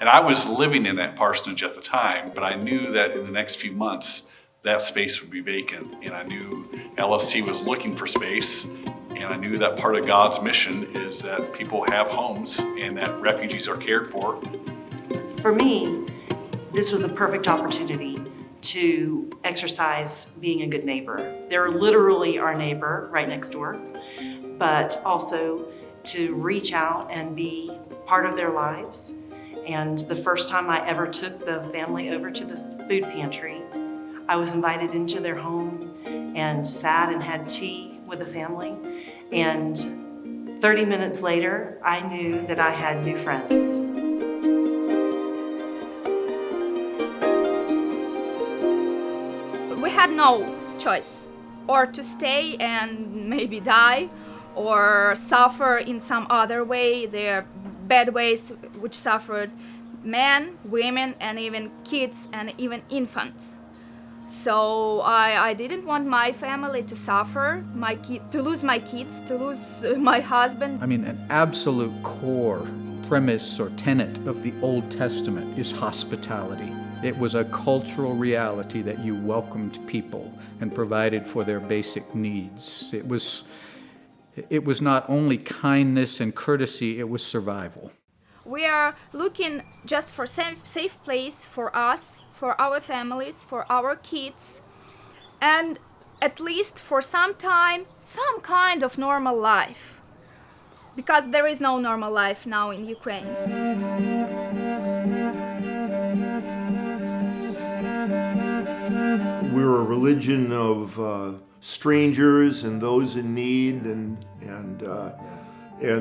And I was living in that parsonage at the time, but I knew that in the next few months, that space would be vacant. And I knew LSC was looking for space. And I knew that part of God's mission is that people have homes and that refugees are cared for. For me, this was a perfect opportunity to exercise being a good neighbor. They're literally our neighbor right next door, but also to reach out and be part of their lives. And the first time I ever took the family over to the food pantry, I was invited into their home and sat and had tea with the family. And 30 minutes later, I knew that I had new friends. We had no choice, or to stay and maybe die, or suffer in some other way. There are bad ways which suffered men, women, and even kids and even infants. So I didn't want my family to suffer, to lose my kids, to lose my husband. I mean, an absolute core premise or tenet of the Old Testament is hospitality. It was a cultural reality that you welcomed people and provided for their basic needs. It was not only kindness and courtesy, it was survival. We are looking just for safe place for us, for our families, for our kids, and at least for some time, some kind of normal life. Because there is no normal life now in Ukraine. We're a religion of strangers and those in need, and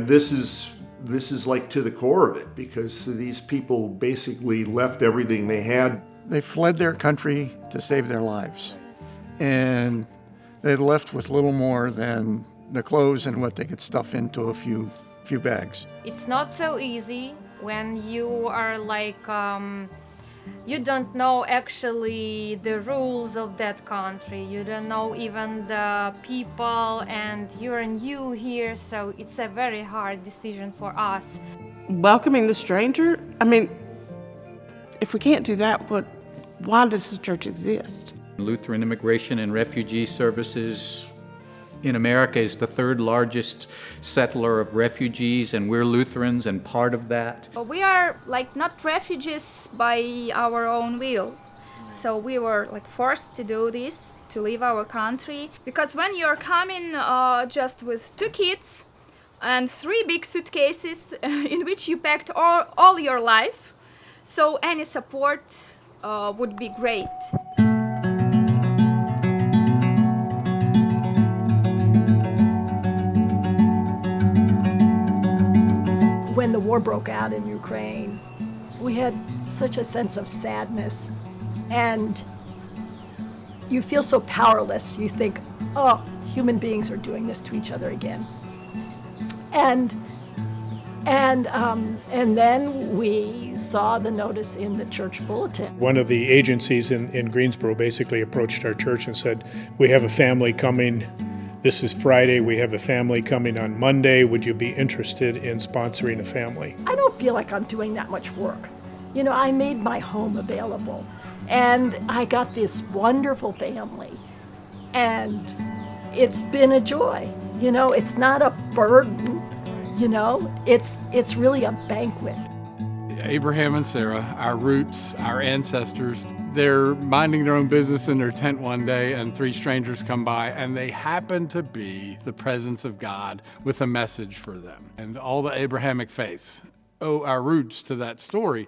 this is like to the core of it, because these people basically left everything they had. They fled their country to save their lives, and they left with little more than the clothes and what they could stuff into a few bags. It's not so easy when you are like you don't know actually the rules of that country. You don't know even the people, and you're new here, so it's a very hard decision for us. Welcoming the stranger, I mean, if we can't do that, why does the church exist? Lutheran Immigration and Refugee Services in America is the third largest settler of refugees, and we're Lutherans and part of that. We are like not refugees by our own will. So we were like forced to do this, to leave our country. Because when you're coming just with 2 kids and 3 big suitcases in which you packed all your life, so any support would be great. When the war broke out in Ukraine, we had such a sense of sadness, and you feel so powerless. You think, oh, human beings are doing this to each other again. And then we saw the notice in the church bulletin. One of the agencies in Greensboro basically approached our church and said, we have a family coming. This is Friday. We have a family coming on Monday. Would you be interested in sponsoring a family? I don't feel like I'm doing that much work. You know, I made my home available, and I got this wonderful family, and it's been a joy. You know, it's not a burden. You know, it's really a banquet. Abraham and Sarah, our roots, our ancestors, they're minding their own business in their tent one day, and 3 strangers come by, and they happen to be the presence of God with a message for them. And all the Abrahamic faiths owe our roots to that story.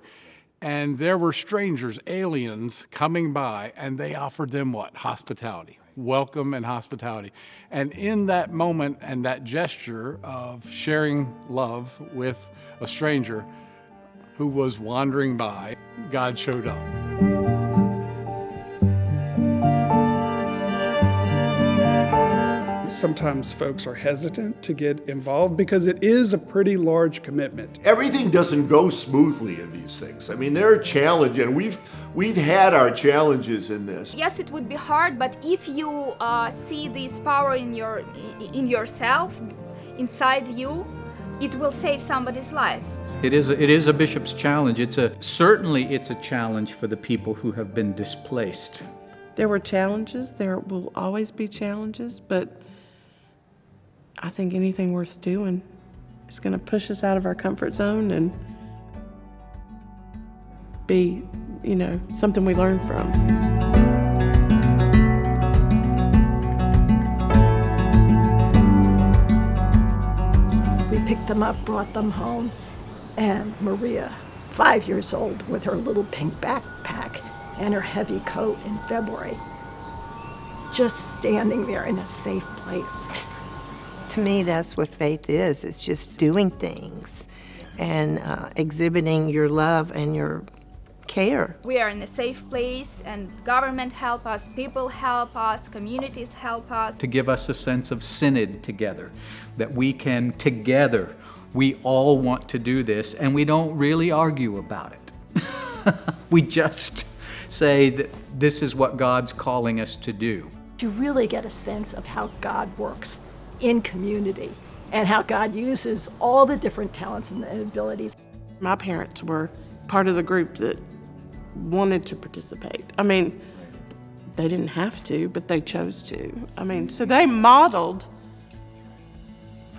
And there were strangers, aliens, coming by, and they offered them what? Hospitality. Welcome and hospitality. And in that moment and that gesture of sharing love with a stranger who was wandering by, God showed up. Sometimes folks are hesitant to get involved because it is a pretty large commitment. Everything doesn't go smoothly in these things. I mean, there are challenges, and we've had our challenges in this. Yes, it would be hard, but if you see this power in yourself, inside you, it will save somebody's life. It is a bishop's challenge. Certainly it's a challenge for the people who have been displaced. There were challenges. There will always be challenges, but I think anything worth doing is going to push us out of our comfort zone and be, something we learn from. We picked them up, brought them home, and Maria, 5 years old, with her little pink backpack and her heavy coat in February, just standing there in a safe place. To me, that's what faith is. It's just doing things and exhibiting your love and your care. We are in a safe place, and government help us, people help us, communities help us. To give us a sense of synod together, that we can together, we all want to do this, and we don't really argue about it. We just say that this is what God's calling us to do. You really get a sense of how God works in community and how God uses all the different talents and abilities. My parents were part of the group that wanted to participate. I mean, they didn't have to, but they chose to. I mean, so they modeled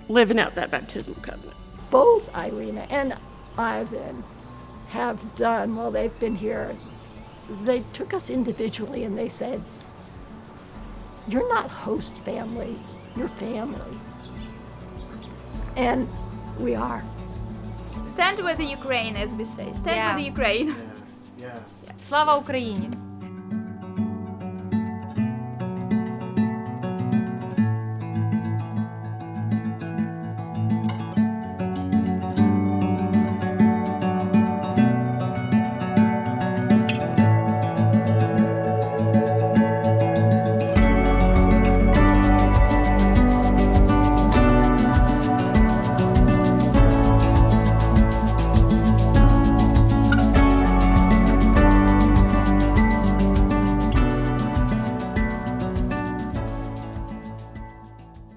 living out that baptismal covenant. Both Irina and Ivan have done, while they've been here, they took us individually and they said, you're not host family, you're family. And we are. Stand with Ukraine, as we say. Stand with Ukraine. Слава Україні!